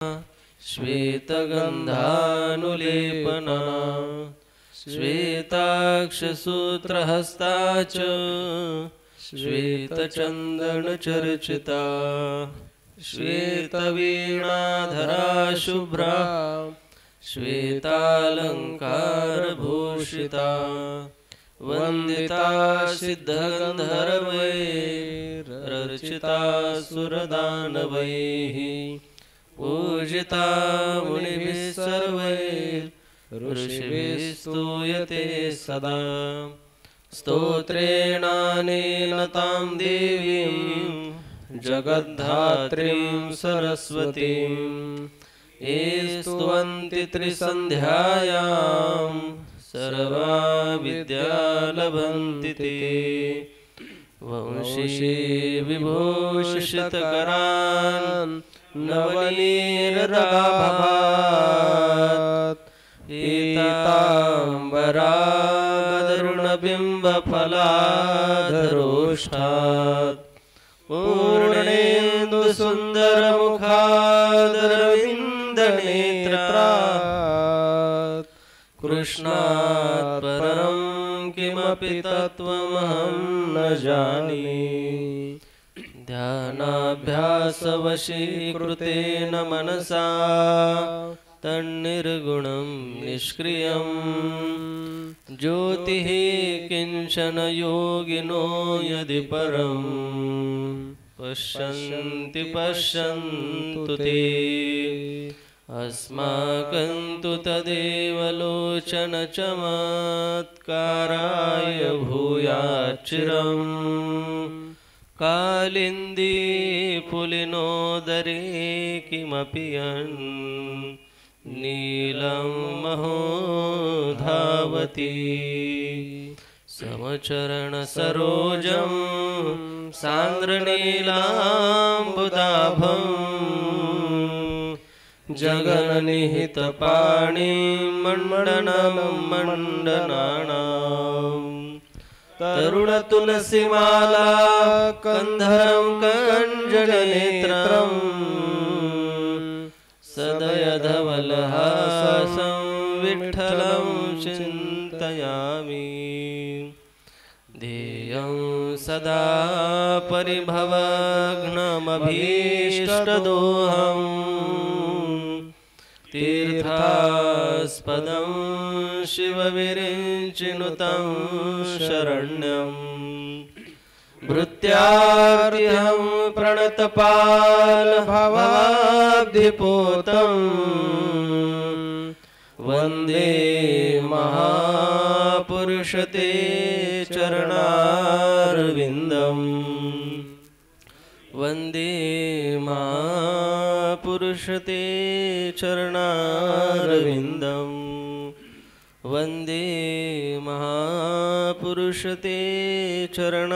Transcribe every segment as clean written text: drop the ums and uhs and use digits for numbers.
श्वेतगन्धानुलेपना श्वेताक्षसूत्रहस्ता च श्वेतचन्दनचर्चिता श्वेतवीणाधरा शुभ्रा श्वेतालङ्कारभूषिता वन्दिता सिद्धगन्धर्वैरर्चिता सुरदानवैः पूजिता मुनिभिः सर्वैः ऋषिभिः स्तूयते सदा स्तोत्रेणानेन तां देवीं जगद्धात्रीं सरस्वतीं ये स्तुवन्ति त्रिसन्ध्यायां सर्वा विद्या लभन्ति ते वंशी विभूषितकरान् नवनीरदाभात् पीताम्बरादरुणबिम्बफलाधरोष्ठात् पूर्णेन्दुसुन्दरमुखादरविन्दनेत्रात् कृष्णात् परं किमपि तत्त्वमहं न जाने ध्यानाभ्यासवशीकृतेन मनसा तन्निर्गुणं निष्क्रियं ज्योतिः किंचन योगिनो यदि परं पश्यन्ति पश्यन्तु ते अस्माकं तु तदेव लोचनचमत्काराय भूयाच्चिरम् कालिन्दी पुलिनोदरे किमपि यन् नीलं महोधावति समचरणसरोजं सान्द्रनीलाम्बुदाभं जगन्निहितपाणिं मण्डनानां तरुणतुलसीमाला कन्धरं कञ्जनेत्रं सदयधवलहासं विठ्ठलं चिन्तयामि ध्येयं सदा परिभवघ्नमभीष्टदोहं तीर्थास्पदं शिवविरिञ्चिनुतं शरण्यं भृत्यार्तिहं प्रणतपालभवाब्धिपोतं वन्दे महापुरुषते चरणारविन्दम् वन्दे महापुरुषते चरणारविन्दम् वन्दे महापुरुषते चरणारविन्दम्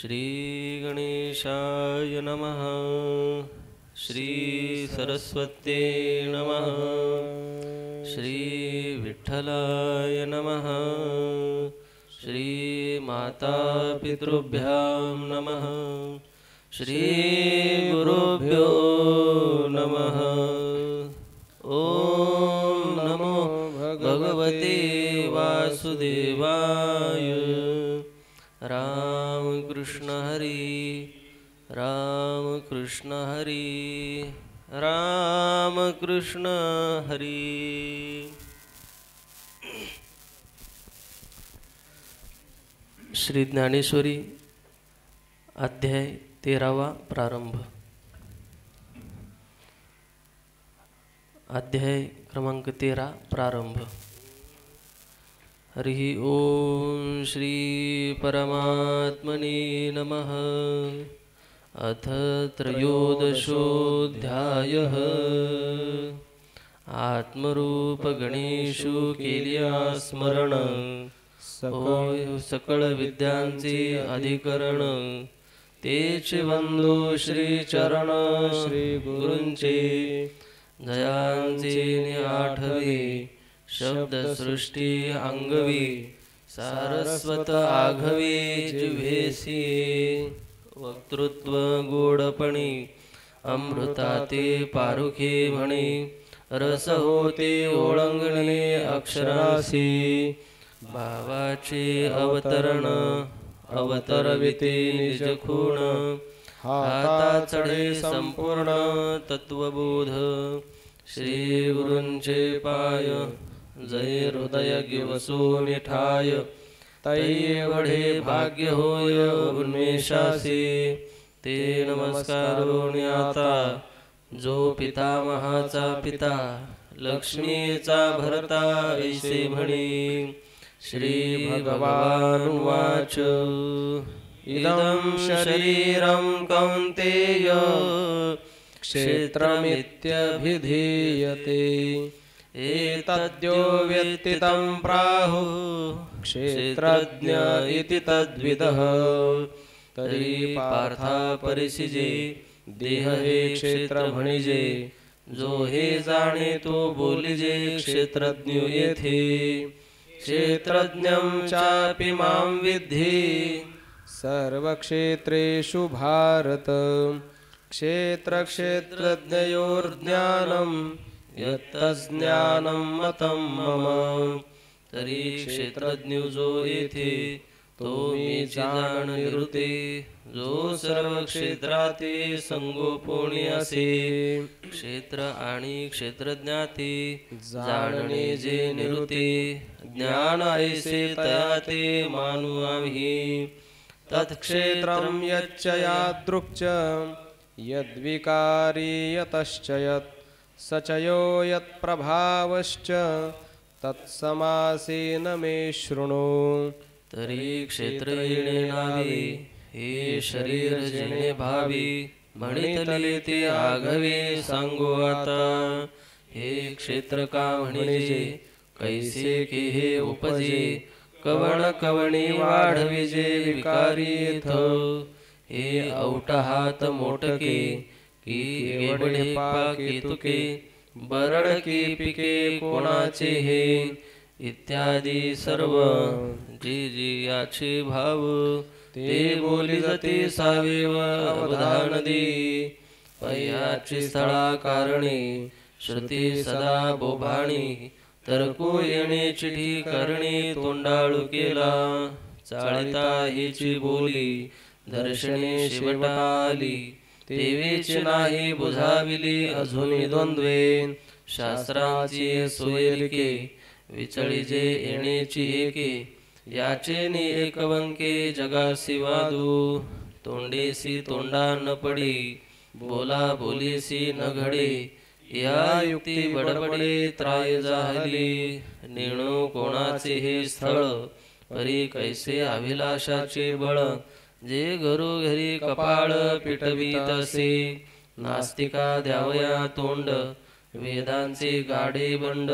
श्रीगणेशाय नमः श्रीसरस्वत्यै नमः श्रीविठ्ठलाय नमः श्रीमातापितृभ्यां नमः श्रीगुरुभ्यो नमः ॐ नमो भगवते वासुदेवाय रामकृष्ण हरि रामकृष्ण हरि रामकृष्ण हरि। श्री ज्ञानेश्वरी अध्याय 13 प्रारंभ। अध्याय क्रमांक 13 प्रारंभ। हरि ओम श्री परमात्मने नमः। अथ त्रयोदशोऽध्यायः। आत्मरूप गणेशु केल्या स्मरण सकळ विद्यांचे अधिकरण तेच वंदो श्री चरण श्री गुरूंचे जयांचे आठवे शब्द सृष्टी अंगवी सारस्वत आघवे जिव्हेसी वक्तृत्व गोडपणी अमृता ते पारुखे म्हणे रस होते ओळंगणे अक्षरासी भावाचे अवतरण अवतरविते निज खूण हाता चढे संपूर्ण तत्वबोध श्री गुरूंचे पाय जय हृदय गिवसो निठाय तै वढे भाग्य होय उन्मेषासी ते नमस्कारोनी आता जो पितामहाचा पिता लक्ष्मीचा भरता ऐसे म्हणी श्री भगवान वाच इदं शरीरं कौन्तेय क्षेत्रमित्यभिधीयते एतद्यो वेत्ति तं प्राहुः क्षेत्रज्ञ इति तद्विदः तरी पार्था परिसिजे देह हे क्षेत्र म्हणिजे जो हे जाणे तो बोलिजे क्षेत्रज्ञ येथे क्षेत्रज्ञं चापि मां विद्धि सर्वक्षेत्रेषु भारत क्षेत्रक्षेत्रज्ञयोर्ज्ञानं यत्तज्ज्ञानं मतं मम तरी क्षेत्रज्ञ जो येथे तो मी जाण निवृत्ते जो सर्व क्षेत्राते संगोपणी असे क्षेत्र आणि क्षेत्रज्ञाते जाणणे जे निवृत्ते ज्ञान ऐसे तयाते मानू आम्ही तत्क्षेत्रं यच्च यादृक्च यद्विकारी यतश्च यत् स च यो यत्प्रभावश्च तत्समासेन मे शृणु तरी क्षेत्र येणे नावे हे शरीर जेणे भावी म्हणितले ते आघवे सांगो आता हे क्षेत्र का म्हणिजे कैसे के हे उपजे कवण कवणी वाढविजे विकारीथ हे औटहात मोटके की एवढे पाके तुके बरडके पिके कोणाचे हे इत्यादी सर्व जी जी याचे भाव ते बोली जाते सावेव अवधान दे पयाची स्थळा कारणे श्रुती सदा बोभाणी तरको येणे चिठी करणे तोंडाळू केला चाळता हिची बोली दर्शने शेवटाली तेवेची नाही बुझाविली अजूनी द्वंद्वे शास्त्राची सोयलिके विचळीजे येणेची एके याचे नि एकवंके जगासी वादू तोंडेसी तोंडा न पडी बोला बोलीसी न घडे या युक्ती बडबडे त्राय जाहली नेणू कोणाचे हे स्थळ परी कैसे अभिलाषाचे बळ जे घरोघरी कपाळ पिटवीत असे नास्तिका द्यावया तोंड वेदांचे गाडे बंड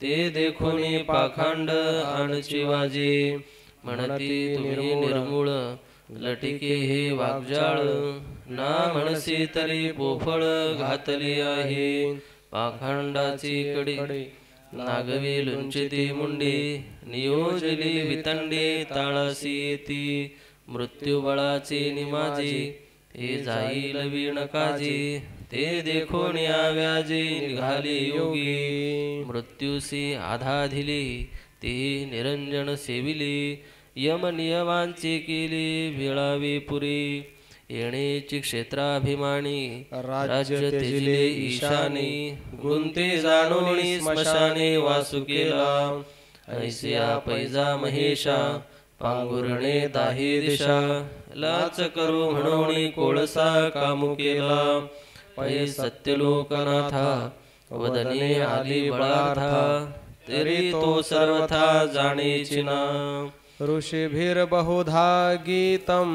ते देखोनी पाखांड आणची वाजे म्हणती तुम्ही निर्मूळ लटिके हे वागजाळ ना म्हणसी तरी पोफळ घातली आहे पाखांडाची कडी नागवी लुंचिती मुंडी नियोजली वितंडे ताळासी येती मृत्यू बळाची निमाजी ते जाईल वीण काजी ते देखोन या व्याजी निघाली योगी मृत्यूसी आधा दिली ती निरंजन सेविली यम नियमांची केली वेळावी पुरी येणेची क्षेत्राभिमानी राज्य तेजिले ईशानी गुंते जाणोनी स्मशाने वासू केला ऐसिया पैजा महेशा पांघुरणे दाही दिशा लाच करू म्हणोनी कोळसा कामू केला पै सत्यलोकनाथा वदने आली बळार्था तरी तो सर्वथा जाणेची ना ऋषिभिर्बहुधा गीतं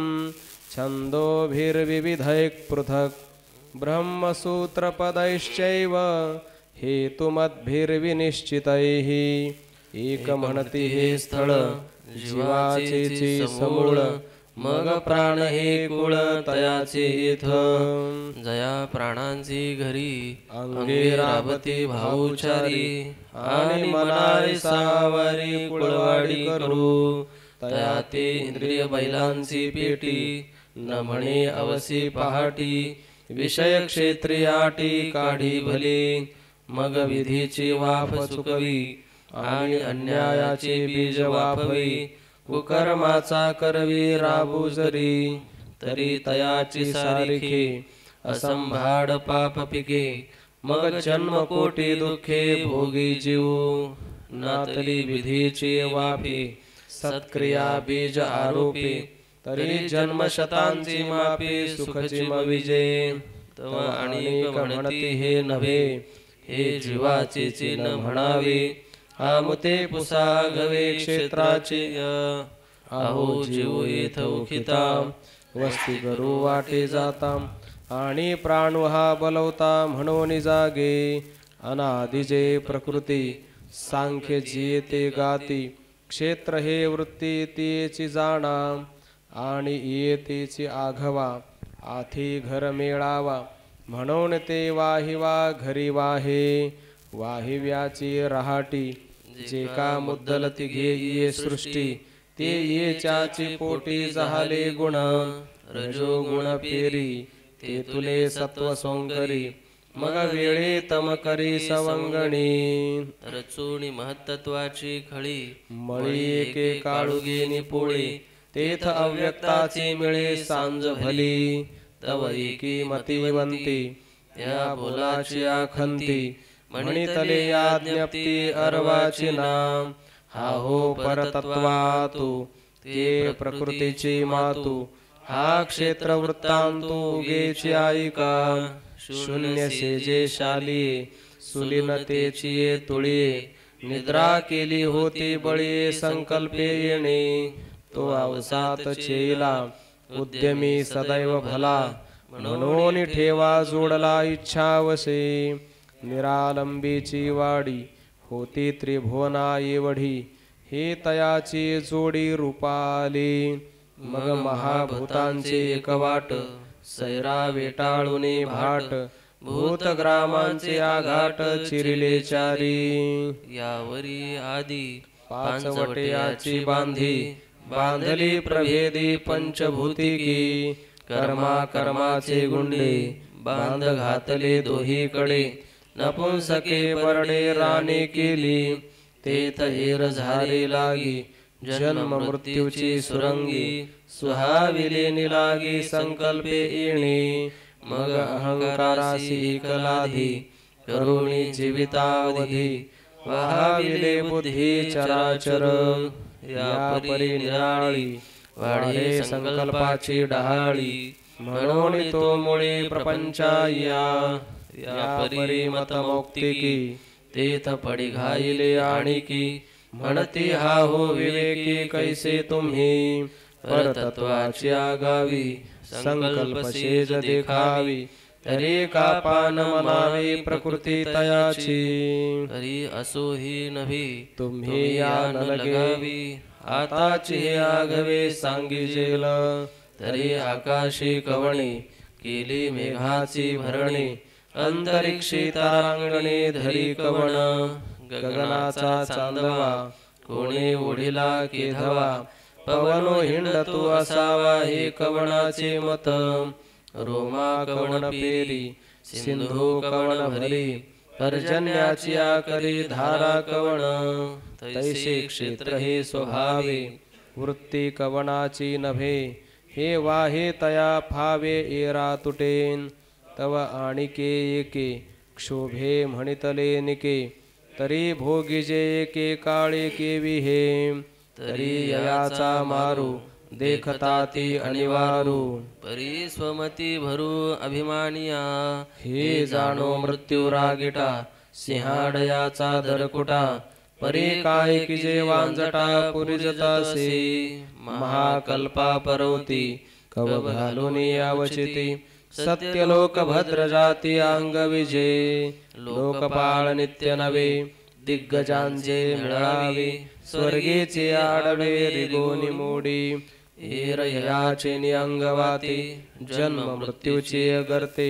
छन्दोभिर्विविधैः पृथक् ब्रह्मसूत्रपदैश्चैव हेतुमद्भिर्विनिश्चितैः एकमहणति हे स्थळ जीवाचे समूळ मग प्राण हे कुळ तयाचे इथ जया प्राणांची घरी अंगे राबती भाऊचारी आणि मनारी सावारी कुळवाडी करू तया ते इंद्रिय बैलांची पेटी न म्हणे अवसी पहाटी विषय क्षेत्रियाटी काढी भली मग विधीची वाफ चुकवी आणि अन्यायाचे बीज वाफवी कुकर्माचा करवी राबू जरी तरी तयाची सारिखे असंभाड पाप पिके मग जन्म कोटी दुःखे भोगी जीव नातली विधीची वाफे सत्क्रिया बीज आरोपे तरी जन्म शतांची मापे सुखची विजय तव अनेक म्हणती हे नव्हे हे जीवाचे चिन्ह म्हणावे आमुते पुसा गवे क्षेत्राचे आहो जीव येथ उखिता वस्ती करू वाटे जाता आणि प्राण हा बलवता म्हणून जागे अनादिजे प्रकृती सांख्य जिये गाती क्षेत्र हे वृत्ती तेची जाणा आणि येतेची आघवा आथी घर मेळावा म्हणून ते वाहिवा घरी वाहे वाहिव्याची रहाटी जे का मुद्दलती घे ये सृष्टी ते येच्याची पोटी झाले गुण रजो गुण पेरी ते तुले सत्व सोंकरी मग वेळे तम करी सवंगणी रचोनी महत्त्वाची खळी मळी एके काळुगे निपोळे तेथ अव्यक्ताची मिळे सांज भली तव एकी मतिवंती त्या बोलाची आखंती म्हणितले या ज्ञप्ती अर्वाची नाम हा हो परतत्वा तू ते प्रकृतीची मातू हा क्षेत्र वृत्तांतू गेची आईका शून्य सेजे शाली सुलीनतेची तुळी निद्रा केली होती बळी संकल्पे येणे तो अवसात चेला उद्यमी सदैव भला म्हणून ठेवा जोडला इच्छावसे निरालंबीची वाडी होती त्रिभुवना एवढी हे तयाची जोडी रूपाली मग महाभूतांचे एकवाट सैरा वेटाळूने भाट भूतग्रामांचे आघाट चिरिले चारी यावरी आदी पाचवट्याची बांधी बांधली प्रभेदी पंचभूतिकी कर्मा कर्माचे गुंडे बांध घातले दोहीकडे नपुंसके बरडे राणे केली तेथ हेर झारे लागी जन्म मृत्यूची सुरंगी सुहाविले निलागी संकल्पे येणे मग अहंकारासी एकलाधी करुणी जीवितावधी वहाविले बुद्धी चराचर या परी निराळी वाढे संकल्पाची डहाळी म्हणून तो मुळे प्रपंचा या परी मतमौक्तिकी तेथ पडी घाईले आणिकी म्हणती हा हो विवेकी कैसे तुम्ही परतत्वाची आगावी संकल्प शेज देखावी तरी का पान मनावे प्रकृती तयाची तरी असो ही नव्हे तुम्ही या न लगावी आताची हे आगवे सांगिजेल तरी आकाशी कवणे केली मेघाची भरणे अंतरिक्षी तारांगणे धरी कवण गगनाचा चांदवा कोणी ओढिला केधवा पवनो हिंडतो असावा हे कवणाचे मत रोमा कवण पेरी सिंधू कवण भरी पर्जन्याची आकरी धारा कवण तैसे क्षेत्र हे स्वभावे वृत्ती कवणाची नभे हे वाहे तया फावे एरा तुटेन तव आणिके एके क्षोभे म्हणितले निके तरी भोगिजे एके काळे केवी हे तरी याचा मारू देखता ती अनिवारू परी स्वमती भरू अभिमानिया हे जाणो मृत्यू रागिटा सिंहाडयाचा दरकुटा परी काय की जे वांजटा पुरिजतासे महाकल्पा परवती कव घालून यावचिती सत्यलोक भद्र जाती अंग विजय लोकपाळ नित्य नवे दिग्गजांचे मिळावे स्वर्गीचे आडवे रिगोनी मोडी एरयाचे निअंगवाते जन्म मृत्यूचे अगरते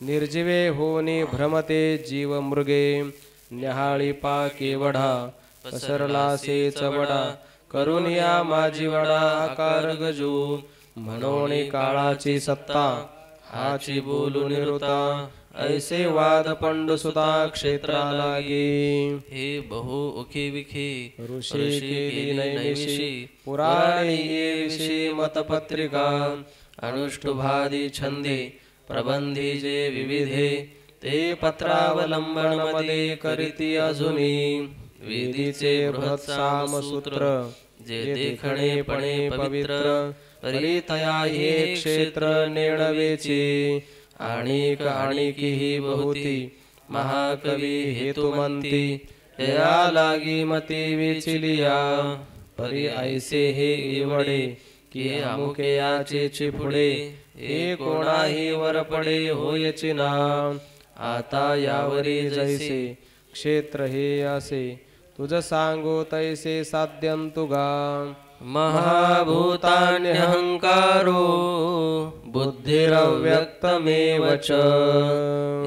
निर्जीवे होनी भ्रमते जीव मृगे न्याहाळी पाके वढा पसरला से चवडा करुनिया माझी वडा आकार गजू म्हणून काळाची सत्ता हाची बोलू निरुता ऐसे वाद पंडुसुता क्षेत्रा लागे हे बहु उखी विखी ऋषी केली नैमिषी पुराणे ये विषी मतपत्रिका अनुष्टुभादी छंदे प्रबंधी जे विविधे ते पत्रावलंबन मध्ये करीती अजुनी वेदीचे बृहत सामसूत्र जे देखणेपणे पवित्र परितया हे क्षेत्र नेणवेचे आणिक आणिकी ही बहुती महाकवी हेतुमंती या लागी मती विचिलिया परी ऐसे हे एवढे की अमुके याचे चिपुडे हे कोणाही वर पडे होयची ना आता यावरी जैसे क्षेत्र हे असे तुझ सांगो तैसे साध्यंतुगा महाभूतान्यहंकारो बुद्धिरव्यक्तमेव च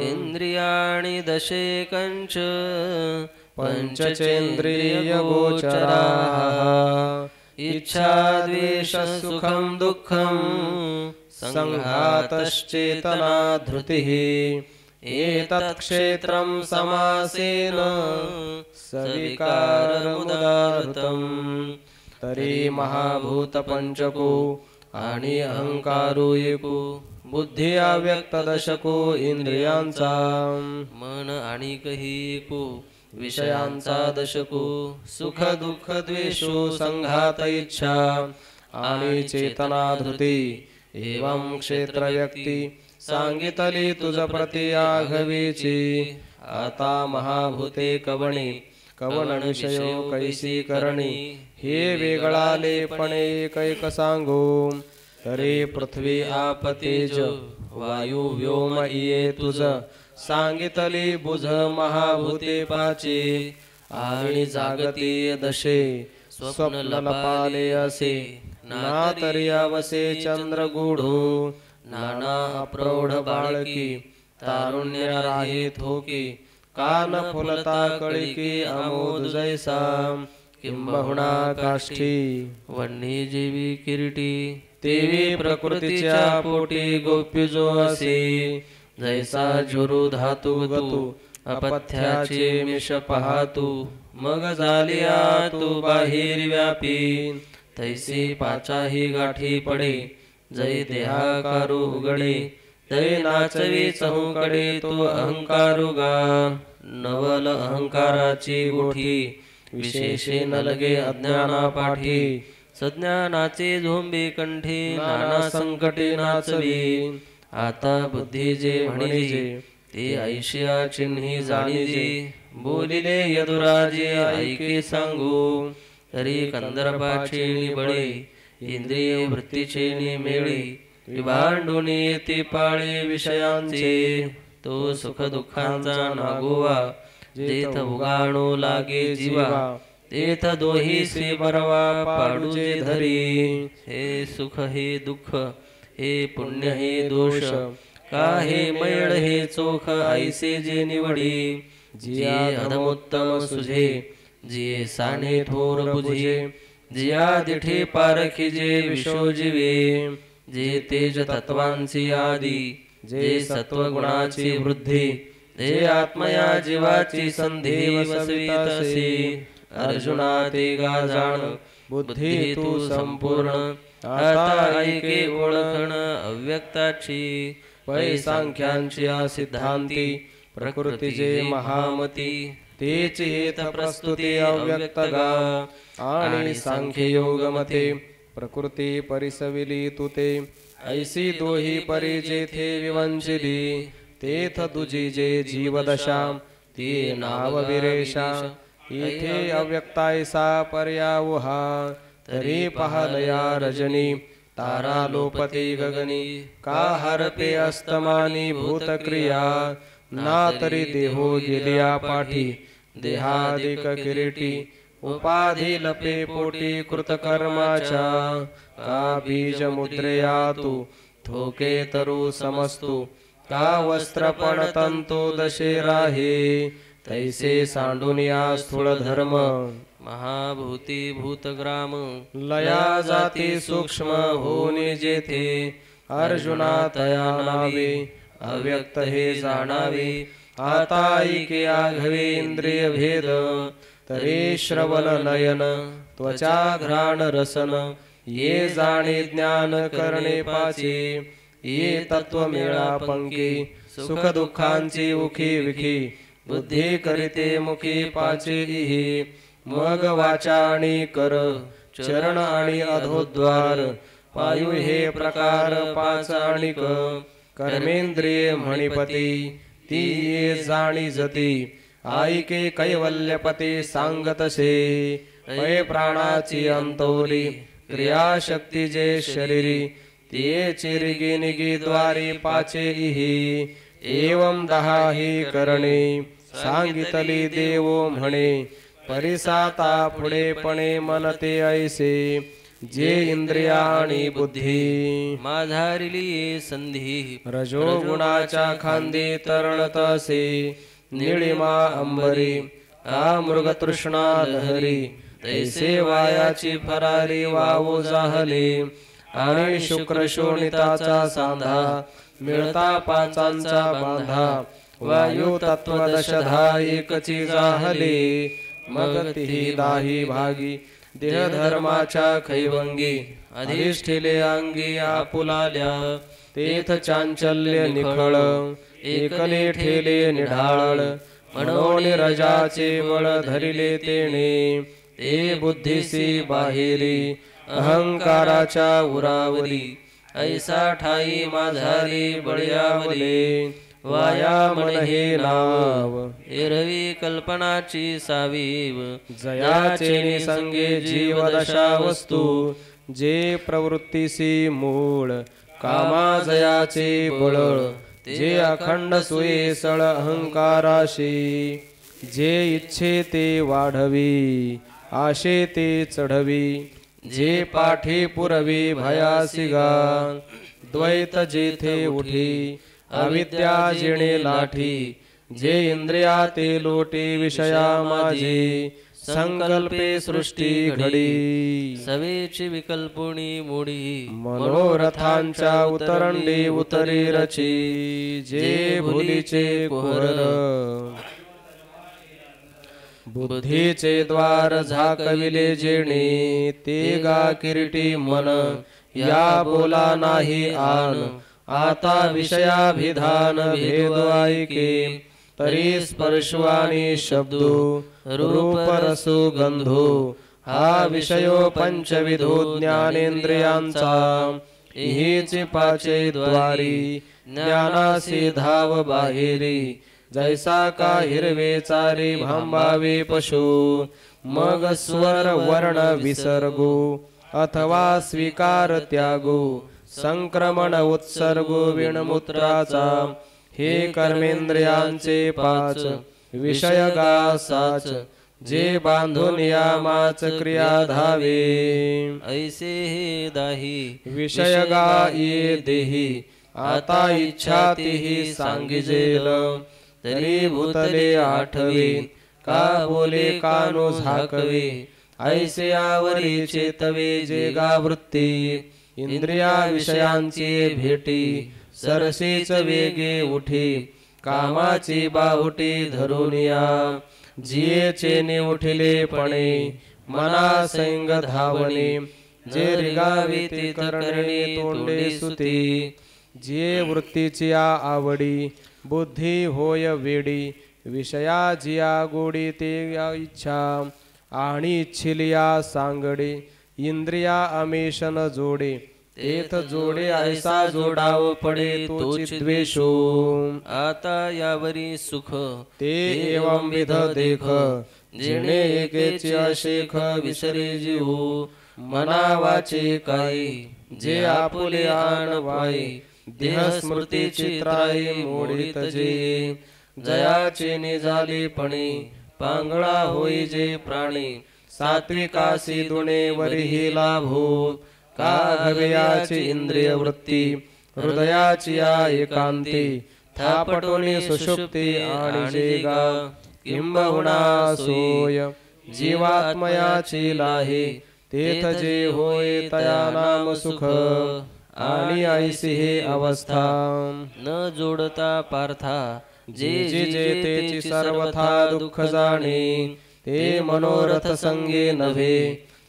इंद्रियाणि दशेकंच पंचचेन्द्रियगोचराः इच्छा द्वेष सुखं दुःखं संघातश्चेतना धृतिः एतत् क्षेत्रं समासेन सविकारमुदाहृतम् तरी महाभूत पंचको आणि अहंकारो एको बुद्धी अव्यक्त दशको इंद्रियांचा मन आणि कही एको विषयांचा दशको सुख दुःख द्वेषो संघात इच्छा आणि चेतना धृती एवं क्षेत्र व्यक्ती सांगितली तुझ प्रति आघवीची आता महाभूते कवणे कवन विषयो कैसी करणी हे वेगळालेपणे कैक सांगू तरी पृथ्वी आप तेज वायू व्योम ये तुझ सांगितली बुझ महाभूते पाचे आणि जागती दशे स्वप्न लपाले असे ना तरी अवसे चंद्र गुढू नाना प्रौढ बाळकी तारुण्य राही थोकी कान फुलता कळिकी अमोद जैसा किंबहुना काष्ठी वन्यजीवी किरीटी देवी प्रकृतीच्या पोटी गोप्य जो असे जैसा झुरु धातू गतू अपथ्याचे मिष पाहातू मग झालिया तू बाहेर व्यापी तैसी पाचाही गाठी पडे जै देहाकारू उघडे जै नाचवी चहूकडे तो अहंकारू गा नवल अहंकाराची गोठी विशेषे न लगे अज्ञाना पाठी सज्ञानाचे झोंबे कंठी नाना संकटे नाचवी आता बुद्धी जे म्हणिजे ते ऐशिया चिन्ही जाणिजे बोलिले यदुराजे ऐके सांगू तरी कंदर्पाचे निबळे इंद्रिय वृत्तीचे निमेळे विभांडून येते पाळे विषयांचे तो सुख दुःखांचा नागोवा जेथ उगाणो लागे जीवा तेथ दोही से बरवा पाडूजे धरी हे सुख हे दुःख हे पुण्य हे दोष का हे मैळ हे चोख ऐसे जे निवडी जिया अधमोत्तम सुझे जिये साने थोर बुझे जिया दिठे पारखिजे विशोजीवे जे तेज तत्वांची आदी जे सत्वगुणाची वृद्धी जे आत्मया जीवाची संधी वसवितसे अर्जुना ते गा जाण बुद्धी तू संपूर्ण आता ऐके ओळखण अव्यक्ताची पै सांख्यांची सिद्धांती प्रकृती जे महामती तेच हेत प्रस्तुती अव्यक्त गा आणि सांख्य योग मते प्रकृती परिसविली तुते ऐसी दोही परी जेथे विवंचिली तेथ तुझी जे जीवदशा ती नाव विरेशा इथे अव्यक्तायसा पर्यावहा तरी पाहलया रजनी तारा लोपती गगनी का हरपे अस्तमानी भूतक्रिया ना तरी देहो गेलिया पाठी देहादिक किरीटी उपाधी लपे पोटी कृतकर्माच्या का बीज मुद्रेया तू थोके तरु समस्तु का वस्त्रपण तंतु दशे राहे तैसे सांडून या स्थूल धर्म महाभूती भूतग्राम लया जाती सूक्ष्म होनी जेथे अर्जुना तया नावे अव्यक्त हे जाणावे आता ऐके आघवे इंद्रिय भेद तरी श्रवण नयन त्वचा घ्राण रसन ये जाणे ज्ञान करणे पाचे ये तत्व मेळा पंके सुख दुःखांची उखी विखी बुद्धी करिते मुखी पाचे इहे मग वाचा आणि कर चरण आणि अधोद्वार पायु हे प्रकार पाच आणिक कर्मेंद्रिये म्हणिपती ती ये जाणी जती ऐके कैवल्यपती सांगतसे पै प्राणाची अंतोरी क्रियाशक्ती जे शरीरी ते चिरिगी निगी द्वारे पाचे इही एवं 10 ही करणे सांगितली देवो म्हणे परिसाता पुढेपणे मनते ऐसे जे इंद्रिया आणि बुद्धी माझारिली संधी रजो गुणाच्या खांदी तरणत असे निळिमा अंबरी आ मृगतृष्णा लहरी तैसे वायाची फरारी वावो जाहले आणि शुक्र शोणिताचा सांधा मिळता पाचांचा बांधा वायू तत्व दशधा एकची जाहले मग तिही दाही भागी देह धर्माच्या खैवंगी अधिष्ठिले अंगी आपुलाल्या तेथ चांचल्य निखळ एकले ठेले निढाळ म्हणून रजाचे बळ धरिले तेने ते बुद्धीसी बाहेरी अहंकाराच्या उरावरी ऐसा ठाई माझारी बळयावले वाया मन हे नाव एरवी कल्पनाची सावीव जयाचे निसंगे जीव दशा वस्तू जे प्रवृत्तीसी मूळ कामा जयाचे बळ जे अखंड सुयेसळ अहंकाराशी जे इच्छे ते वाढवी आशे ते चढवी जे पाठी पुरवी भयासी गा द्वैत जेथे उठी अविद्या जिणे लाठी जे इंद्रिया ते लोटे विषया माझे संकल्पे सृष्टी घडी सवेची विकल्पुणी मुडी मनोरथांच्या उतरंडी उतरी रची जे भुलीचे कुहर बुद्धीचे द्वार झाकविले जेणे ते गा किरीटी मन या बोला नाही आन आता विषयाभिधान भेद ऐके तरी स्पर्शवाणी शब्दो रूप रसो गंधो हा विषयो पंचविधो ज्ञानेंद्रियांचा इहेचे पाचे द्वारी ज्ञानासी धाव बाहेरी जैसा का हिरवे चारे भांबावे पशु मग स्वर वर्ण विसर्गो अथवा स्वीकार त्यागो संक्रमण उत्सर्गो विणमूत्राचा हे कर्मेंद्रियांचे पाच विषय गा साच जे बांधून यामाच क्रिया धावे ऐसे हे दाही विषय गा ये देही आता इच्छा तेही सांगिजेल तरी भूतले आठवे का बोले कानो झाकवे ऐसे आवरी चेतवे जे गा वृत्ती इंद्रिया विषयांची भेटी सरसेच वेगे उठी कामाची बाहुटी धरून या जियेचे ने उठिले पणे मना संग धावणे जे रिगावे ते करणे तोंडे सुती जे वृत्तीची आवडी बुद्धी होय वेडी विषया जिया गोडी ते इच्छा आणि इच्छिलिया सांगडे इंद्रिया अमेशन जोडे तेथ जोडे ऐसा जोडाव पडे तोची द्वेषो आता यावरी सुख ते एवं विध देख जिणे एकेची अशेख विसरे जीव मना वाचे काही जे आपुले आणवाई देह स्मृती चित्राई मोडित जे जयाचे निजाली पणी पांगळा होई जे प्राणी सात्विकासी दुणे वरिही लाभो का घव्याची इंद्रिय वृत्ती हृदयाची या एकांती थापटोनी सुषुप्ती आणि जे गा किंबहुना सोय जीवात्मयाची लाहे तेथ जे होय तया नाम सुख आणि ऐसी हे अवस्था न जोडता पार्था जे जे तेची सर्वथा दुःख जाणे ते मनोरथ संगे नव्हे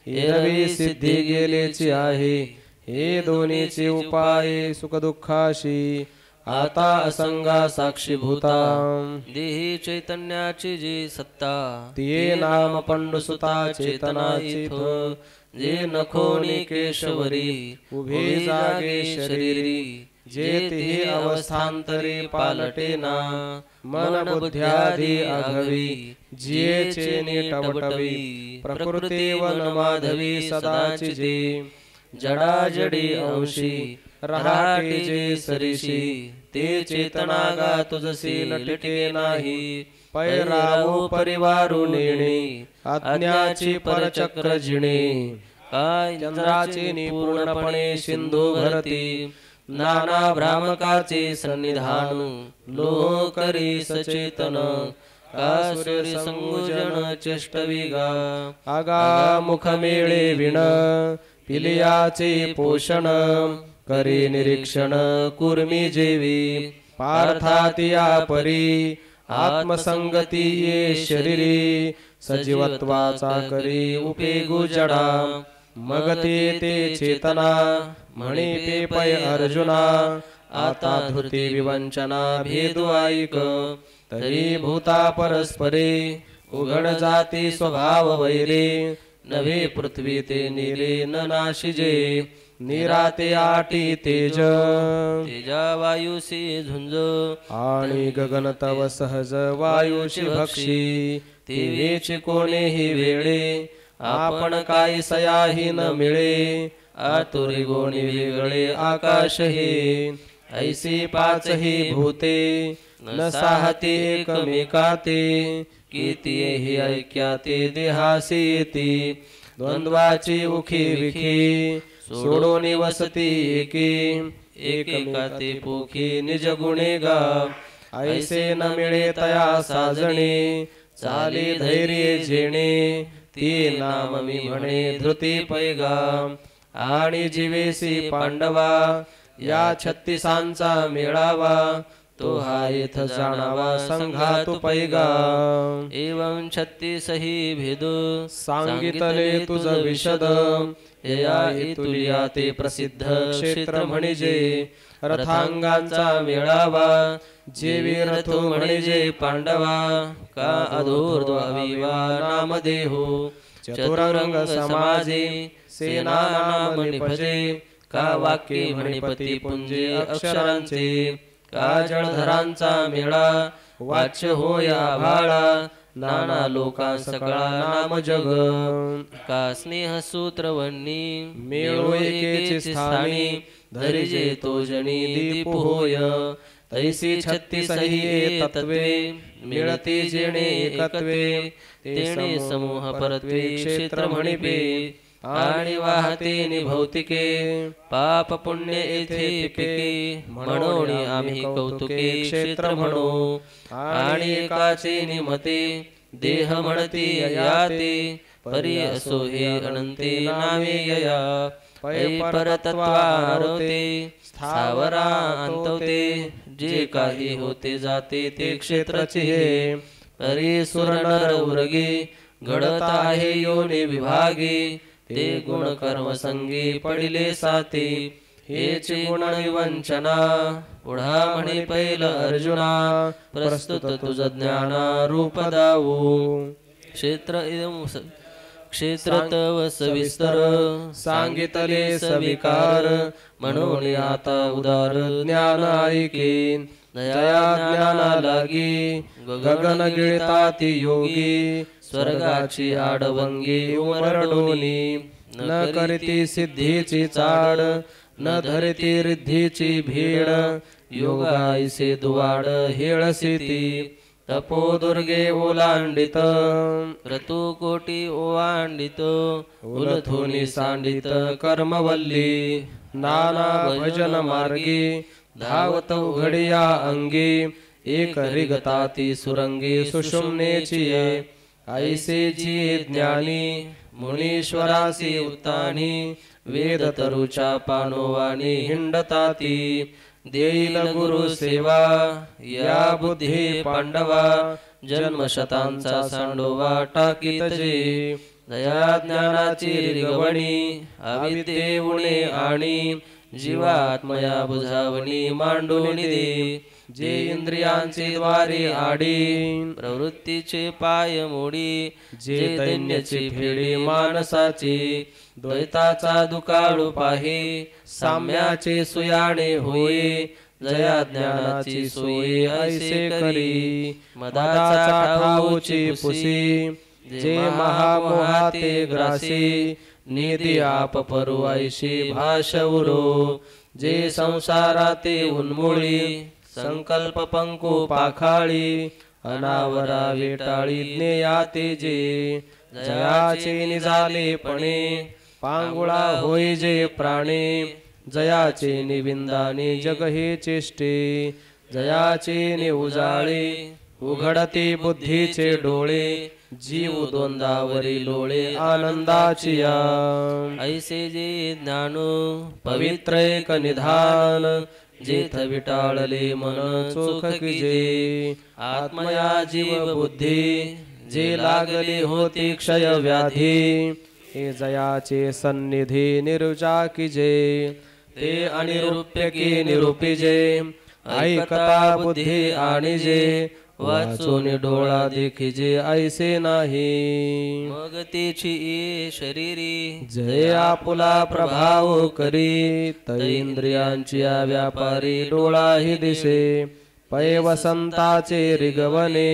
एरवी सिद्धी गेलेची आहे हे दोन्हीचे उपाय सुख दुःखाशी आता असंगा साक्षीभूता देही चैतन्याची जी सत्ता तिये नाम पंडुसुता चेतनाची जे नखोनी केशवरी उभे जागे शरीरी जे तिही अवस्थांतरी पालटेना मन बुद्ध्यादी आघवी जियेचे नीटवटवी प्रकृती वन माधवी सदाची जे जडाजडी अंशी रहाटे जे सरीशी ते चेतनागा तुझसी लटके नाही पैरावो परिवारू नेणे अज्ञाची परचक्र जिणे काय चंद्राचे निपूर्णपणे सिंधू भरती नाना भ्रामकाचे सन्निधान लोह करी सचेतन कासुरी संगुजन चेष्टविगा आगा मुख मेळे विण पिलियाचे पोषण करी निरीक्षण कुर्मी जेवी पार्थातिया परी आत्मसंगती ये शरीरी सजीवत्वाचा करी उपेगु जडा मग ते चेतना म्हणे पे पय अर्जुना आता धृती विवंचना भेदू ऐक तरी भूता परस्परे उघड जाती स्वभाव वैरे नवे पृथ्वी ते नीरे न नाशिजे निराते आटी तेज तेजा वायुसी झुंज आणि गगन तव सहज वायुशी भक्षी तेवेची कोणेही वेळे आपण काही सयाही न मिळे आतुरी गोणी वेगळे आकाश हे ऐसी पाचही भूते न साहते एकमेकाते किती हे ऐक्याते देहासी येती द्वंद्वाची उखी विखी सोडून वसती एकेकाते पोखी निज गुणे गा ऐसे न मिळे तया साजणे चाले धैर्य जेणे ती नाम मी म्हणे धृती पैगा आणि जीवेसी पांडवा या 36 मेळावा तो हा येथ जाणावा संघातु पैगा एवं 36 ही भेद सांगितले तुझ विशद या तुल्या ते प्रसिद्ध क्षेत्र म्हणजे रथांगांचा मेळावा जेवी रथो म्हणजे पांडवा का अधूर्ध्वविवा नामदेहो चतुरंग समाजे सेना नाम निपजे का वाक्ये म्हणिपती पुंजे अक्षरांचे का जळधरांचा मेळा वाच्य होया भाळा नाना लोका सकळा नाम जग का स्नेह सूत्रवन्नी मेळो एकेचे स्थानी धरिजे तो जनी दीप होय तैसी 36 ही तत्वे मिळती जेणे एकत्वे तेणे समूह परत्वे क्षेत्र म्हणिपे आणि वाहते निभौतिके पाप पुण्य येथे पिके म्हणून आम्ही कौतुके क्षेत्र म्हणू आणि एकाचे निमते देह म्हणती याते परी असो हे अनंते नावे यया परतत्वारोते स्थावरा अंतवते जे काही होते जाते ते क्षेत्रचे हे परी सुर नर उरगे घडत आहे योनी विभागे ते गुण कर्म संगी पडिले साते हेचे गुण विवंचना पुढा म्हणे पैल अर्जुना प्रस्तुत तुझ ज्ञाना रूप दावू क्षेत्र तव सविस्तर सांगितले सविकार म्हणून आता उदार ज्ञान ऐकेन दया ज्ञाना लागी गगन गिळताती योगी स्वर्गाची आडवंगी उमरडोनी न करीती सिद्धीची चाड न धरती रिद्धीची भीड योगाईसे दुवाड हेळसिती तपो दुर्गे ओलांडित क्रतुकोटी ओवांडित उलथोनी सांडित कर्मवल्ली नाना भजन मार्गी धावत उघडिया अंगी एक रिगताती सुरंगी सुषुम्नेची ऐसे जी ज्ञानी मुनीश्वरासी उत्तानी वेद तरुच्या पानोवानी हिंडताती देईल गुरु सेवा या बुद्धी पांडवा जन्म शतांचा सांडोवा टाकीत जे दया ज्ञानाची रिगवणी अविद्ये उणे आणि जीवात्मया बुझावणी मांडून दे जे इंद्रियांचे द्वारे आडी प्रवृत्तीचे पाय मोडी जे दैन्याचे फेडे मानसाचे द्वैताचा दुकाळू पाहे साम्याचे सुयाणे होये जया ज्ञानाची सोयी ऐसे करी मदाचा ठाऊची पुसी जे महामोहाते ग्रासी निधी आप परू ऐशी भाषवरो जे संसाराते उन्मुळी संकल्प पंकु पाखाळी अनावरा वेटाळी ज्ञेयाते जे जयाचे निजालेपणे पांगुळा होय जे प्राणे जयाचे निविंदाने जग हे चेष्टे जयाचे ने उजाळे उघडते बुद्धीचे डोळे जीव द्वंद्वावरी लोळे आनंदाची ऐसे जे ज्ञान पवित्र एक निधान जेथ विटाळले मन चोख कीजे आत्मया जीव बुद्धी जे लागले होते क्षय व्याधी हे जयाचे सन्निधी निर्जा कीजे ते अनिरूप्य की निरूपिजे ऐकता बुद्धी आणि जे वाचून डोळा देखिजे ऐसे नाही मग तेची शरीरी जय आपुला प्रभाव करी तैंद्रियांची व्यापारी डोळाही दिसे पै वसंताचे रिगवणे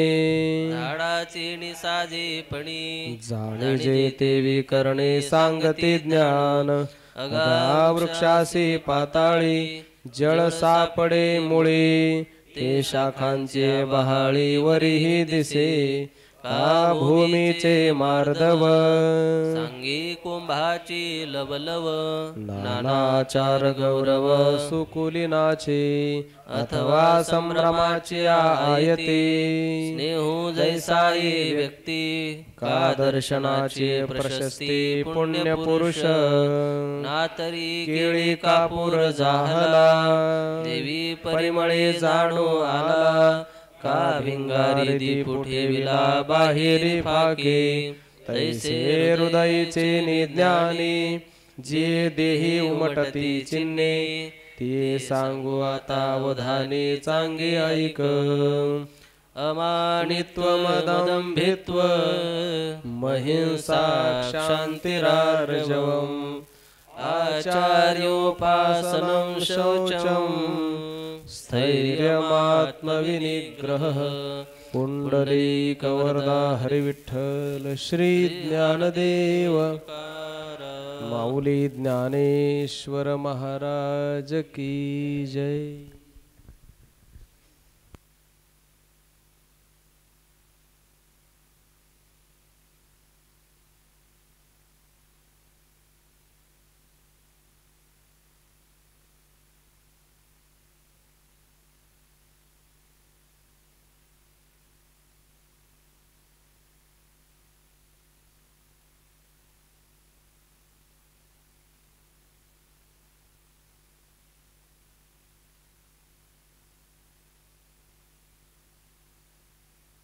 झाडाचे निसाजेपणी जाणे जे ते विकरणे सांगते ज्ञान अगा वृक्षासी पाताळी जळ सापडे मुळी ते शाखांचे बहाळी वरीही दिसे का भूमीचे मार्दव सांगी कुंभाची लवलव नानाचार गौरव सुकुलिनाचे अथवा संभ्रमाची आयते स्नेहू जैसाई व्यक्ती का दर्शनाचे प्रशस्ती पुण्य पुरुष नातरी केळी कापूर जाहला देवी परिमळे जाणू आला का भिंगारी दीपुठे विला बाहेरी फाके तैसे हृदयचे निज्ञानी जे देही उमटती चिन्हे ते सांगू आता वधाने चांगे ऐक अमानित्व मदंभित्व महिंसा क्षांतिरार्जवम् आचार्योपासनं शौचम् स्थैर्यमात्मविनिग्रह पुंडरीकवरदा हरिविठ्ठल श्री ज्ञानदेव माऊली ज्ञानेश्वर महाराज की जय।